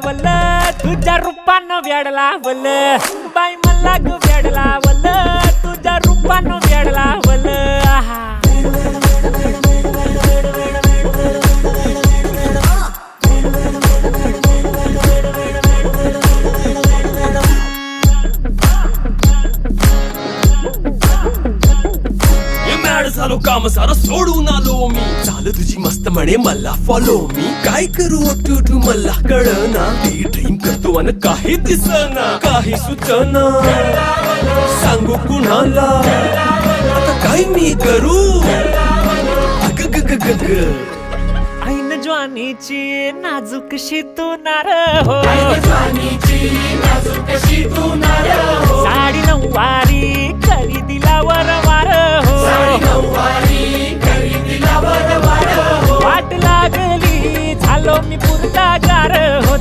वल्ल तुझ्या रूपानं वेडला वल्ल बाई मला ग वेडला वल्ल तुझ्या रूपानं वेडला वल्ल आहा झालो काम सारा सोडून आलो मी चाल तुझी मस्त म्हणे मला फॉलो मी काय करू टू मला कळना ड्रीम करतो आणि काही दिसना काही सुचना सांगू कुणाला आता काय मी करू ऐन ज्वानीची नाजूकशी तू नार हो साडी नऊवारी करी दिलावर वार हो वाट लागली झालो मी पुरता गार हो